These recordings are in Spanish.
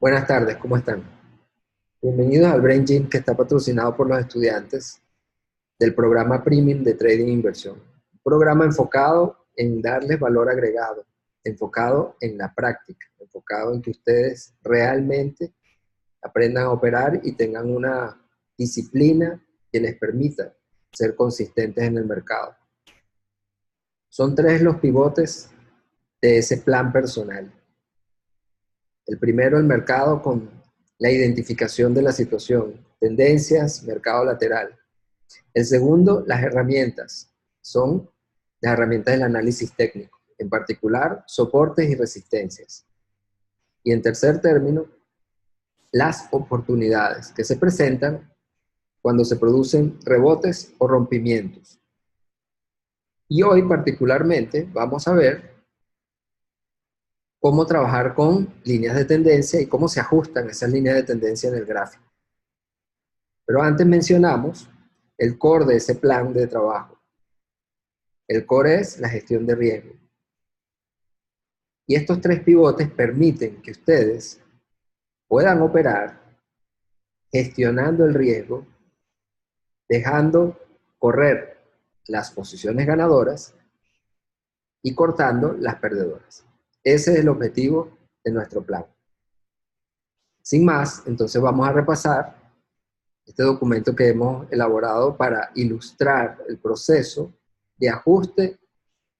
Buenas tardes, ¿cómo están? Bienvenidos al Brain Gym, que está patrocinado por los estudiantes del programa Premium de Trading e Inversión. Un programa enfocado en darles valor agregado, enfocado en la práctica, enfocado en que ustedes realmente aprendan a operar y tengan una disciplina que les permita ser consistentes en el mercado. Son tres los pivotes de ese plan personal. El primero, el mercado con la identificación de la situación, tendencias, mercado lateral. El segundo, las herramientas. Son las herramientas del análisis técnico, en particular, soportes y resistencias. Y en tercer término, las oportunidades que se presentan cuando se producen rebotes o rompimientos. Y hoy particularmente vamos a ver cómo trabajar con líneas de tendencia y cómo se ajustan esas líneas de tendencia en el gráfico. Pero antes mencionamos el core de ese plan de trabajo. El core es la gestión de riesgo. Y estos tres pivotes permiten que ustedes puedan operar gestionando el riesgo, dejando correr las posiciones ganadoras y cortando las perdedoras. Ese es el objetivo de nuestro plan. Sin más, entonces vamos a repasar este documento que hemos elaborado para ilustrar el proceso de ajuste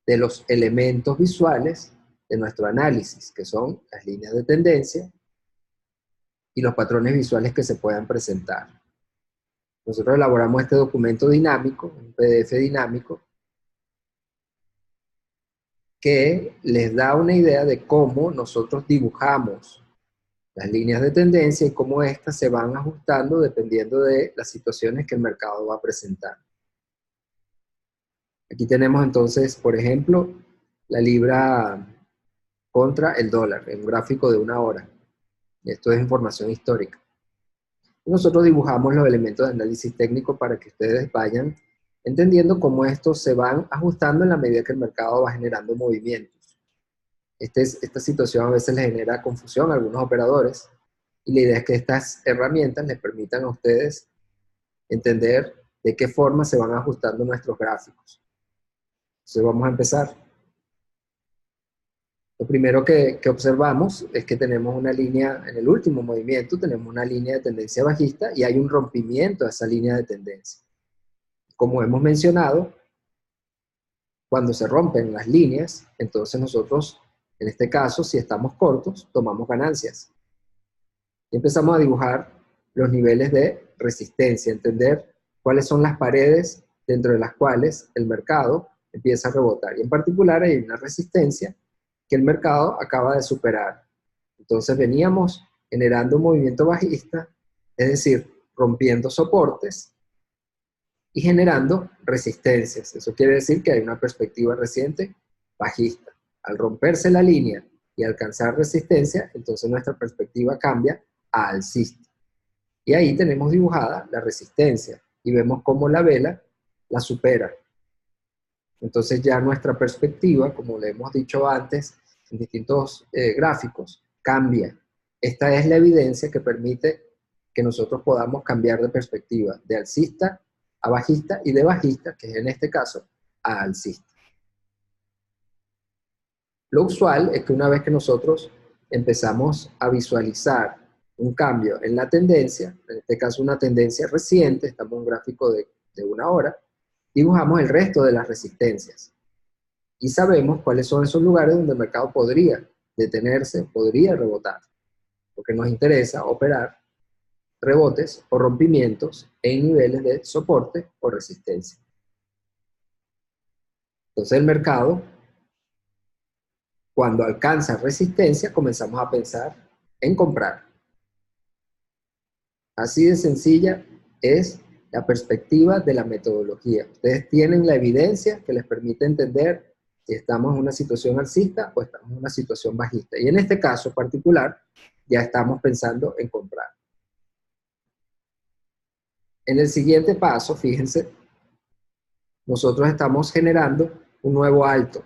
de los elementos visuales de nuestro análisis, que son las líneas de tendencia y los patrones visuales que se puedan presentar. Nosotros elaboramos este documento dinámico, un PDF dinámico, que les da una idea de cómo nosotros dibujamos las líneas de tendencia y cómo éstas se van ajustando dependiendo de las situaciones que el mercado va a presentar. Aquí tenemos entonces, por ejemplo, la libra contra el dólar, en un gráfico de 1 hora. Esto es información histórica. Y nosotros dibujamos los elementos de análisis técnico para que ustedes vayan entendiendo cómo estos se van ajustando en la medida que el mercado va generando movimientos. Esta situación a veces les genera confusión a algunos operadores y la idea es que estas herramientas les permitan a ustedes entender de qué forma se van ajustando nuestros gráficos. Entonces vamos a empezar. Lo primero que observamos es que tenemos una línea, en el último movimiento tenemos una línea de tendencia bajista y hay un rompimiento a esa línea de tendencia. Como hemos mencionado, cuando se rompen las líneas, entonces nosotros, en este caso, si estamos cortos, tomamos ganancias. Y empezamos a dibujar los niveles de resistencia, entender cuáles son las paredes dentro de las cuales el mercado empieza a rebotar. Y en particular hay una resistencia que el mercado acaba de superar. Entonces veníamos generando un movimiento bajista, es decir, rompiendo soportes y generando resistencias. Eso quiere decir que hay una perspectiva reciente bajista. Al romperse la línea y alcanzar resistencia, entonces nuestra perspectiva cambia a alcista. Y ahí tenemos dibujada la resistencia y vemos cómo la vela la supera. Entonces ya nuestra perspectiva, como le hemos dicho antes en distintos gráficos, cambia. Esta es la evidencia que permite que nosotros podamos cambiar de perspectiva, de alcista a bajista y de bajista, que es en este caso, a alcista. Lo usual es que una vez que nosotros empezamos a visualizar un cambio en la tendencia, en este caso una tendencia reciente, estamos en un gráfico de 1 hora, dibujamos el resto de las resistencias y sabemos cuáles son esos lugares donde el mercado podría detenerse, podría rebotar, porque nos interesa operar rebotes o rompimientos en niveles de soporte o resistencia. Entonces el mercado, cuando alcanza resistencia, comenzamos a pensar en comprar. Así de sencilla es la perspectiva de la metodología. Ustedes tienen la evidencia que les permite entender si estamos en una situación alcista o estamos en una situación bajista. Y en este caso particular, ya estamos pensando en comprar. En el siguiente paso, fíjense, nosotros estamos generando un nuevo alto.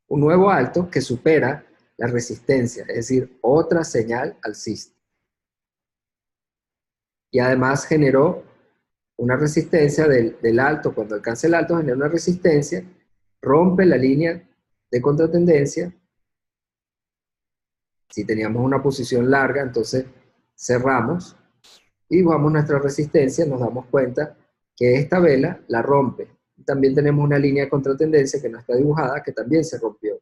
Un nuevo alto que supera la resistencia, es decir, otra señal alcista. Y además generó una resistencia del alto, cuando alcanza el alto genera una resistencia, rompe la línea de contratendencia. Si teníamos una posición larga, entonces cerramos y dibujamos nuestra resistencia, nos damos cuenta que esta vela la rompe. También tenemos una línea de contratendencia que no está dibujada, que también se rompió.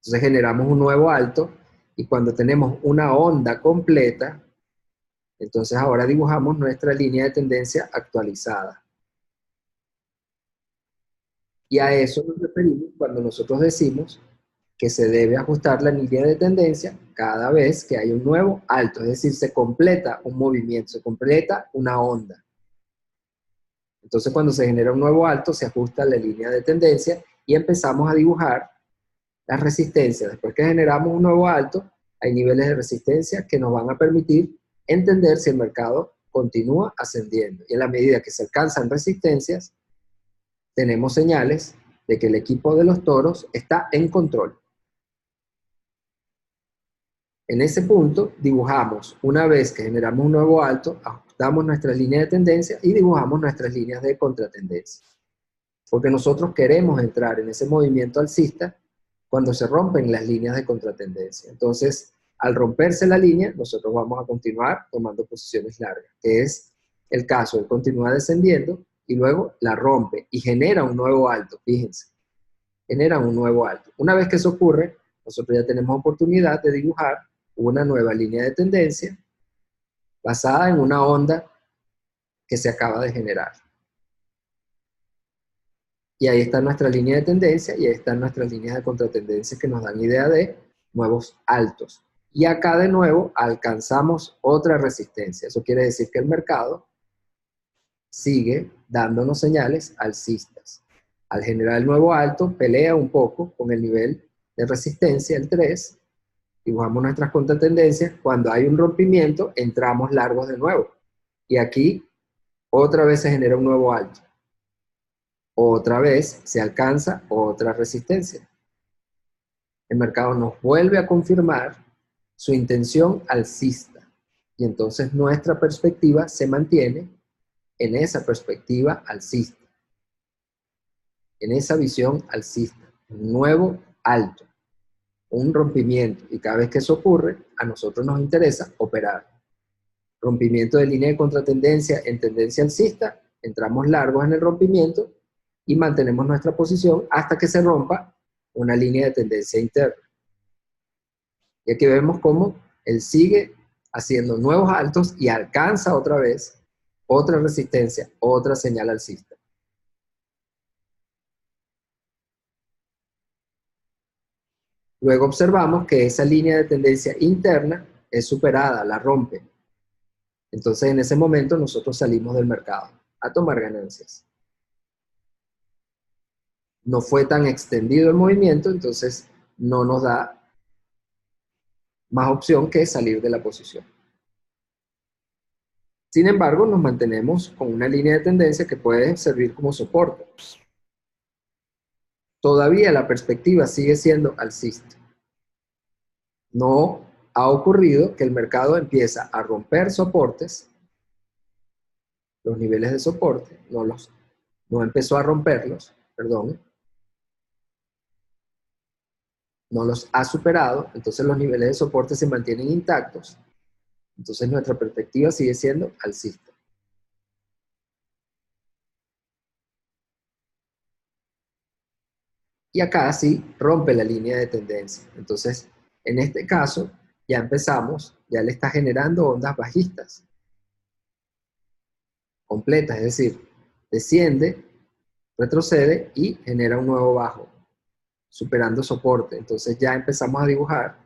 Entonces generamos un nuevo alto, y cuando tenemos una onda completa, entonces ahora dibujamos nuestra línea de tendencia actualizada. Y a eso nos referimos cuando nosotros decimos que se debe ajustar la línea de tendencia cada vez que hay un nuevo alto, es decir, se completa un movimiento, se completa una onda. Entonces cuando se genera un nuevo alto, se ajusta la línea de tendencia y empezamos a dibujar las resistencias. Después que generamos un nuevo alto, hay niveles de resistencia que nos van a permitir entender si el mercado continúa ascendiendo. Y en la medida que se alcanzan resistencias, tenemos señales de que el equipo de los toros está en control. En ese punto dibujamos, una vez que generamos un nuevo alto, ajustamos nuestra línea de tendencia y dibujamos nuestras líneas de contratendencia. Porque nosotros queremos entrar en ese movimiento alcista cuando se rompen las líneas de contratendencia. Entonces, al romperse la línea, nosotros vamos a continuar tomando posiciones largas, que es el caso. Él continúa descendiendo y luego la rompe y genera un nuevo alto, fíjense. Genera un nuevo alto. Una vez que eso ocurre, nosotros ya tenemos oportunidad de dibujar una nueva línea de tendencia basada en una onda que se acaba de generar. Y ahí está nuestra línea de tendencia y ahí están nuestras líneas de contratendencia que nos dan idea de nuevos altos. Y acá de nuevo alcanzamos otra resistencia. Eso quiere decir que el mercado sigue dándonos señales alcistas. Al generar el nuevo alto, pelea un poco con el nivel de resistencia, el 3, dibujamos nuestras contratendencias. Cuando hay un rompimiento, entramos largos de nuevo. Y aquí otra vez se genera un nuevo alto. Otra vez se alcanza otra resistencia. El mercado nos vuelve a confirmar su intención alcista. Y entonces nuestra perspectiva se mantiene en esa perspectiva alcista. En esa visión alcista. Un nuevo alto. Un rompimiento. Y cada vez que eso ocurre, a nosotros nos interesa operar. Rompimiento de línea de contratendencia en tendencia alcista. Entramos largos en el rompimiento y mantenemos nuestra posición hasta que se rompa una línea de tendencia interna. Y aquí vemos cómo él sigue haciendo nuevos altos y alcanza otra vez otra resistencia, otra señal alcista. Luego observamos que esa línea de tendencia interna es superada, la rompe. Entonces en ese momento nosotros salimos del mercado a tomar ganancias. No fue tan extendido el movimiento, entonces no nos da más opción que salir de la posición. Sin embargo, nos mantenemos con una línea de tendencia que puede servir como soporte. Todavía la perspectiva sigue siendo alcista. No ha ocurrido que el mercado empieza a romper soportes, los niveles de soporte, no empezó a romperlos, perdón, no los ha superado, entonces los niveles de soporte se mantienen intactos, entonces nuestra perspectiva sigue siendo alcista. Y acá sí rompe la línea de tendencia. Entonces, en este caso, ya empezamos, ya le está generando ondas bajistas completas, es decir, desciende, retrocede y genera un nuevo bajo, superando soporte. Entonces ya empezamos a dibujar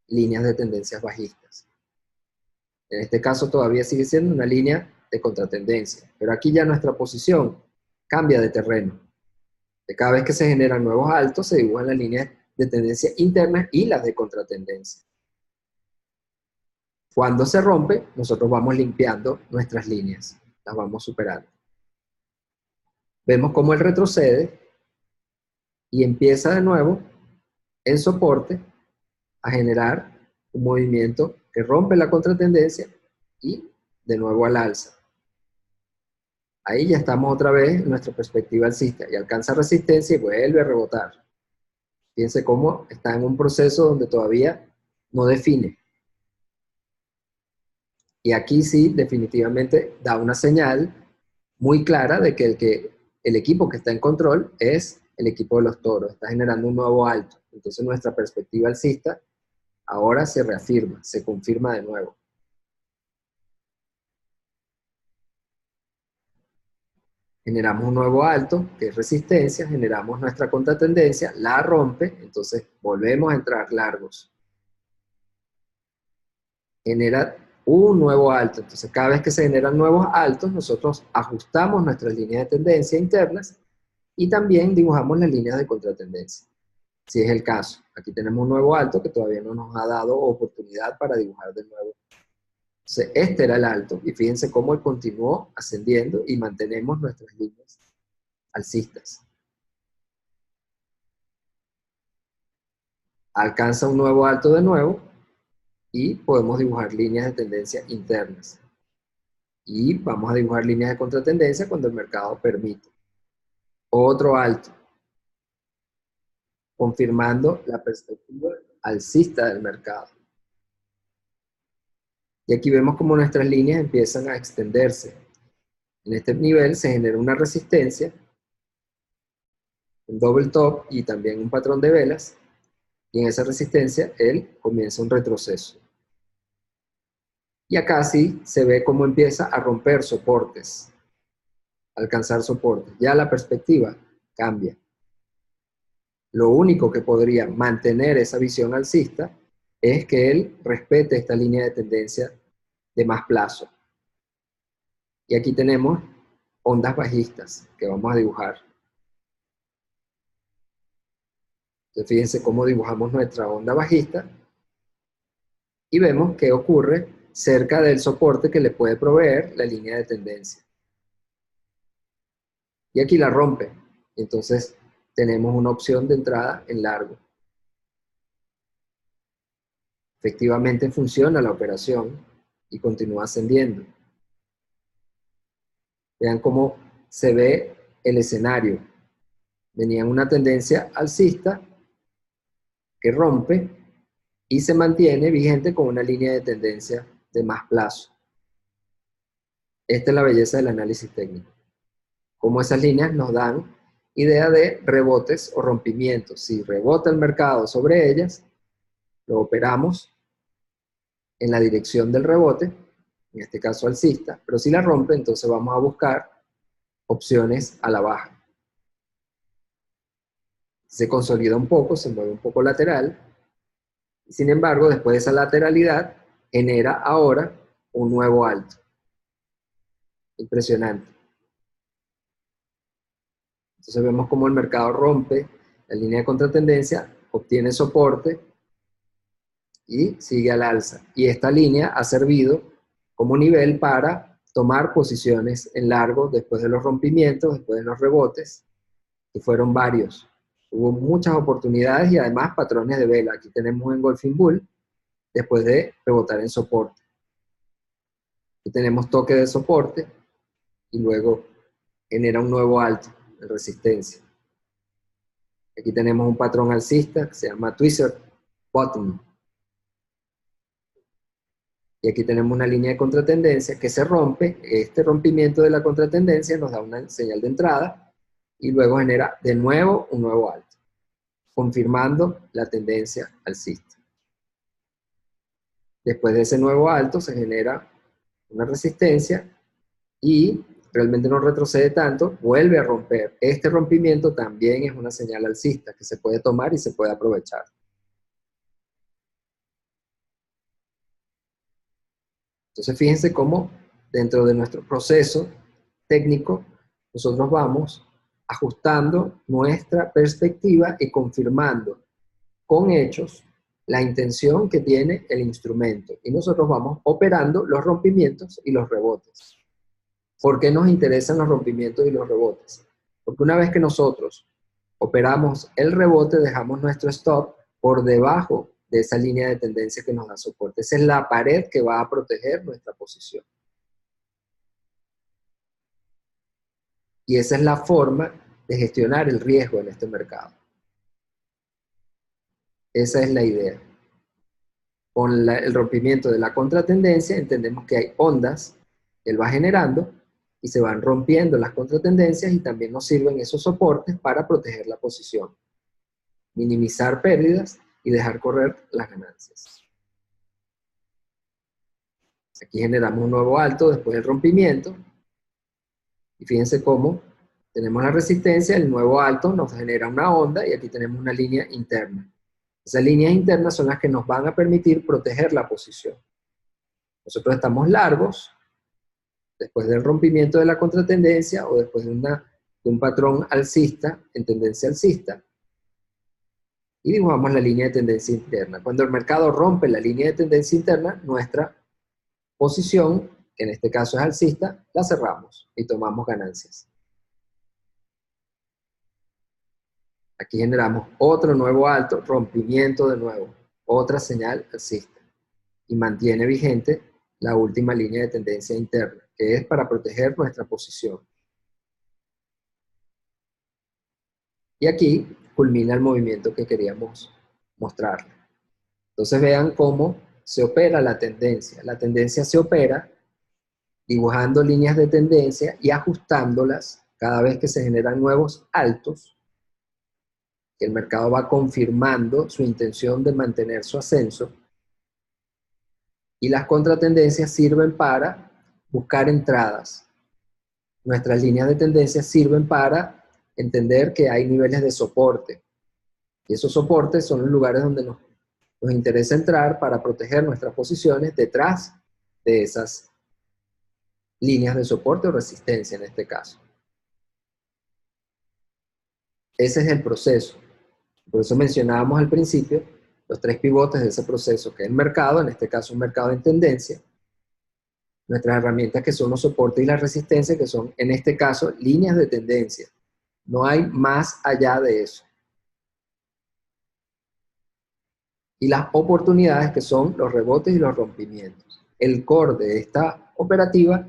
líneas de tendencias bajistas. En este caso todavía sigue siendo una línea de contratendencia, pero aquí ya nuestra posición cambia de terreno. De cada vez que se generan nuevos altos, se dibujan las líneas de tendencia internas y las de contratendencia. Cuando se rompe, nosotros vamos limpiando nuestras líneas, las vamos superando. Vemos cómo él retrocede y empieza de nuevo en soporte a generar un movimiento que rompe la contratendencia y de nuevo al alza. Ahí ya estamos otra vez en nuestra perspectiva alcista y alcanza resistencia y vuelve a rebotar. Fíjense cómo está en un proceso donde todavía no define. Y aquí sí, definitivamente da una señal muy clara de que el equipo que está en control es el equipo de los toros, está generando un nuevo alto. Entonces nuestra perspectiva alcista ahora se reafirma, se confirma de nuevo. Generamos un nuevo alto, que es resistencia, generamos nuestra contratendencia, la rompe, entonces volvemos a entrar largos. Genera un nuevo alto, entonces cada vez que se generan nuevos altos, nosotros ajustamos nuestras líneas de tendencia internas y también dibujamos las líneas de contratendencia, si es el caso. Aquí tenemos un nuevo alto que todavía no nos ha dado oportunidad para dibujar de nuevo. Entonces, este era el alto, y fíjense cómo él continuó ascendiendo y mantenemos nuestras líneas alcistas. Alcanza un nuevo alto de nuevo, y podemos dibujar líneas de tendencia internas. Y vamos a dibujar líneas de contratendencia cuando el mercado permite. Otro alto, confirmando la perspectiva alcista del mercado. Y aquí vemos cómo nuestras líneas empiezan a extenderse. En este nivel se genera una resistencia, un double top y también un patrón de velas. Y en esa resistencia él comienza un retroceso. Y acá sí se ve cómo empieza a romper soportes, alcanzar soportes. Ya la perspectiva cambia. Lo único que podría mantener esa visión alcista es que él respete esta línea de tendencia de más plazo. Y aquí tenemos ondas bajistas que vamos a dibujar. Entonces fíjense cómo dibujamos nuestra onda bajista y vemos qué ocurre cerca del soporte que le puede proveer la línea de tendencia. Y aquí la rompe. Entonces tenemos una opción de entrada en largo. Efectivamente funciona la operación y continúa ascendiendo. Vean cómo se ve el escenario. Venía en una tendencia alcista que rompe y se mantiene vigente con una línea de tendencia de más plazo. Esta es la belleza del análisis técnico. Como esas líneas nos dan idea de rebotes o rompimientos. Si rebota el mercado sobre ellas, lo operamos en la dirección del rebote, en este caso alcista, pero si la rompe, entonces vamos a buscar opciones a la baja. Se consolida un poco, se mueve un poco lateral, sin embargo, después de esa lateralidad, genera ahora un nuevo alto. Impresionante. Entonces vemos cómo el mercado rompe la línea de contratendencia, obtiene soporte y sigue al alza. Y esta línea ha servido como nivel para tomar posiciones en largo después de los rompimientos, después de los rebotes, que fueron varios. Hubo muchas oportunidades y además patrones de vela. Aquí tenemos un engulfing bull después de rebotar en soporte. Aquí tenemos toque de soporte y luego genera un nuevo alto de resistencia. Aquí tenemos un patrón alcista que se llama Twister Bottom. Y aquí tenemos una línea de contratendencia que se rompe. Este rompimiento de la contratendencia nos da una señal de entrada y luego genera de nuevo un nuevo alto, confirmando la tendencia alcista. Después de ese nuevo alto se genera una resistencia y realmente no retrocede tanto, vuelve a romper. Este rompimiento también es una señal alcista que se puede tomar y se puede aprovechar. Entonces fíjense cómo dentro de nuestro proceso técnico nosotros vamos ajustando nuestra perspectiva y confirmando con hechos la intención que tiene el instrumento. Y nosotros vamos operando los rompimientos y los rebotes. ¿Por qué nos interesan los rompimientos y los rebotes? Porque una vez que nosotros operamos el rebote, dejamos nuestro stop por debajo de esa línea de tendencia que nos da soporte. Esa es la pared que va a proteger nuestra posición. Y esa es la forma de gestionar el riesgo en este mercado. Esa es la idea. Con el rompimiento de la contratendencia entendemos que hay ondas que él va generando y se van rompiendo las contratendencias y también nos sirven esos soportes para proteger la posición, minimizar pérdidas y dejar correr las ganancias. Aquí generamos un nuevo alto después del rompimiento y fíjense cómo tenemos la resistencia, el nuevo alto nos genera una onda y aquí tenemos una línea interna. Esas líneas internas son las que nos van a permitir proteger la posición. Nosotros estamos largos después del rompimiento de la contratendencia o después de un patrón alcista en tendencia alcista y dibujamos la línea de tendencia interna. Cuando el mercado rompe la línea de tendencia interna, nuestra posición, que en este caso es alcista, la cerramos y tomamos ganancias. Aquí generamos otro nuevo alto, rompimiento de nuevo, otra señal alcista y mantiene vigente la última línea de tendencia interna, que es para proteger nuestra posición. Y aquí culmina el movimiento que queríamos mostrarles. Entonces vean cómo se opera la tendencia. La tendencia se opera dibujando líneas de tendencia y ajustándolas cada vez que se generan nuevos altos. El mercado va confirmando su intención de mantener su ascenso. Y las contratendencias sirven para buscar entradas. Nuestras líneas de tendencia sirven para entender que hay niveles de soporte. Y esos soportes son los lugares donde nos interesa entrar para proteger nuestras posiciones detrás de esas líneas de soporte o resistencia en este caso. Ese es el proceso. Por eso mencionábamos al principio los tres pivotes de ese proceso, que es el mercado, en este caso un mercado en tendencia, nuestras herramientas que son los soportes y la resistencia, que son en este caso líneas de tendencia. No hay más allá de eso. Y las oportunidades que son los rebotes y los rompimientos. El core de esta operativa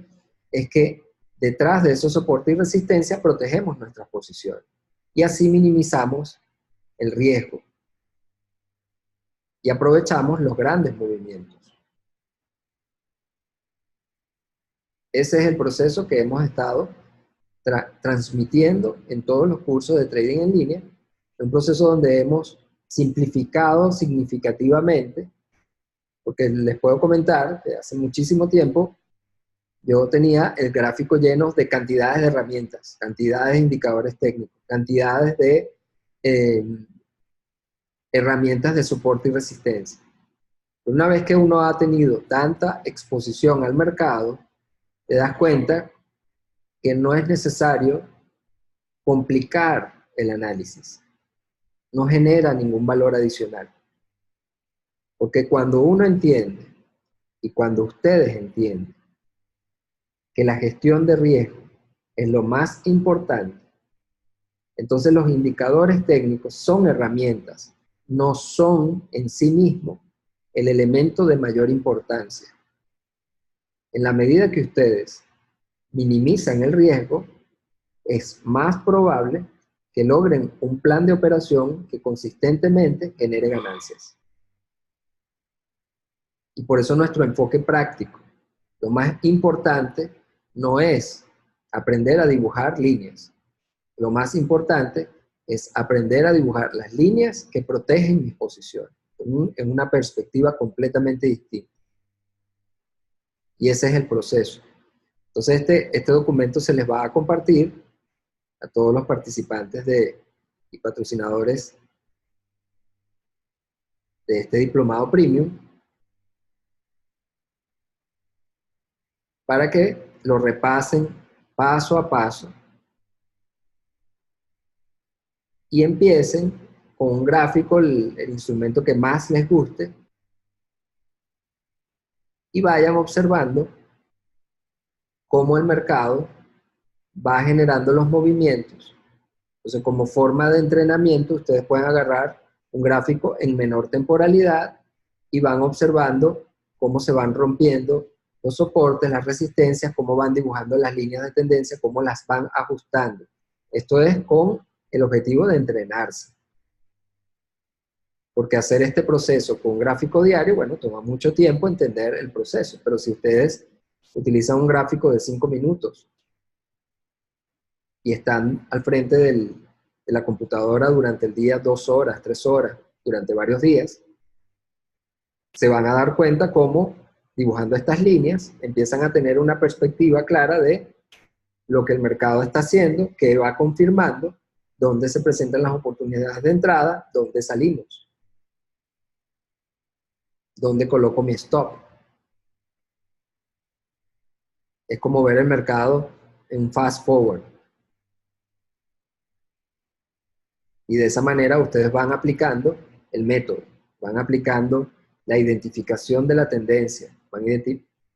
es que detrás de esos soportes y resistencia protegemos nuestras posiciones y así minimizamos el riesgo y aprovechamos los grandes movimientos. Ese es el proceso que hemos estado transmitiendo en todos los cursos de trading en línea, un proceso donde hemos simplificado significativamente, porque les puedo comentar que hace muchísimo tiempo yo tenía el gráfico lleno de cantidades de herramientas, cantidades de indicadores técnicos, cantidades de herramientas de soporte y resistencia. Una vez que uno ha tenido tanta exposición al mercado, te das cuenta que no es necesario complicar el análisis. No genera ningún valor adicional. Porque cuando uno entiende, y cuando ustedes entienden, que la gestión de riesgo es lo más importante, entonces los indicadores técnicos son herramientas, no son en sí mismos el elemento de mayor importancia. En la medida que ustedes minimizan el riesgo, es más probable que logren un plan de operación que consistentemente genere ganancias. Y por eso nuestro enfoque práctico. Lo más importante no es aprender a dibujar líneas. Lo más importante es aprender a dibujar las líneas que protegen mis posiciones en una perspectiva completamente distinta. Y ese es el proceso. Entonces este documento se les va a compartir a todos los participantes y patrocinadores de este diplomado premium para que lo repasen paso a paso y empiecen con un gráfico, el instrumento que más les guste, y vayan observando cómo el mercado va generando los movimientos. Entonces, como forma de entrenamiento, ustedes pueden agarrar un gráfico en menor temporalidad y van observando cómo se van rompiendo los soportes, las resistencias, cómo van dibujando las líneas de tendencia, cómo las van ajustando. Esto es con el objetivo de entrenarse. Porque hacer este proceso con un gráfico diario, bueno, toma mucho tiempo entender el proceso, pero si ustedes utilizan un gráfico de 5 minutos y están al frente de la computadora durante el día 2 horas, 3 horas, durante varios días, se van a dar cuenta cómo dibujando estas líneas empiezan a tener una perspectiva clara de lo que el mercado está haciendo, que va confirmando, dónde se presentan las oportunidades de entrada, dónde salimos, dónde coloco mi stop. Es como ver el mercado en fast forward. Y de esa manera ustedes van aplicando el método, van aplicando la identificación de la tendencia,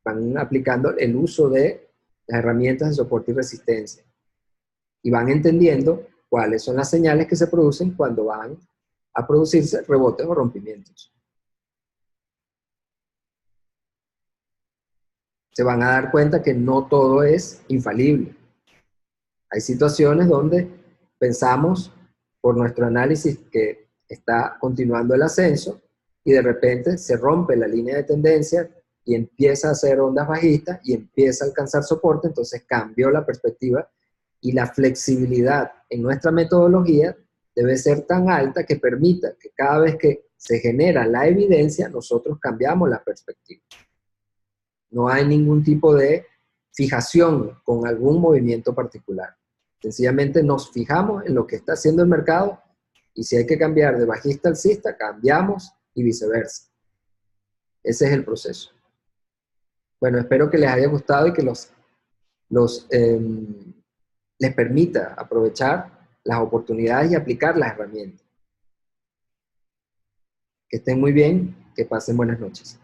van aplicando el uso de las herramientas de soporte y resistencia. Y van entendiendo cuáles son las señales que se producen cuando van a producirse rebotes o rompimientos. Se van a dar cuenta que no todo es infalible. Hay situaciones donde pensamos por nuestro análisis que está continuando el ascenso y de repente se rompe la línea de tendencia y empieza a hacer ondas bajistas y empieza a alcanzar soporte, entonces cambió la perspectiva y la flexibilidad en nuestra metodología debe ser tan alta que permita que cada vez que se genera la evidencia, nosotros cambiamos la perspectiva. No hay ningún tipo de fijación con algún movimiento particular. Sencillamente nos fijamos en lo que está haciendo el mercado y si hay que cambiar de bajista a alcista, cambiamos y viceversa. Ese es el proceso. Bueno, espero que les haya gustado y que les permita aprovechar las oportunidades y aplicar las herramientas. Que estén muy bien, que pasen buenas noches.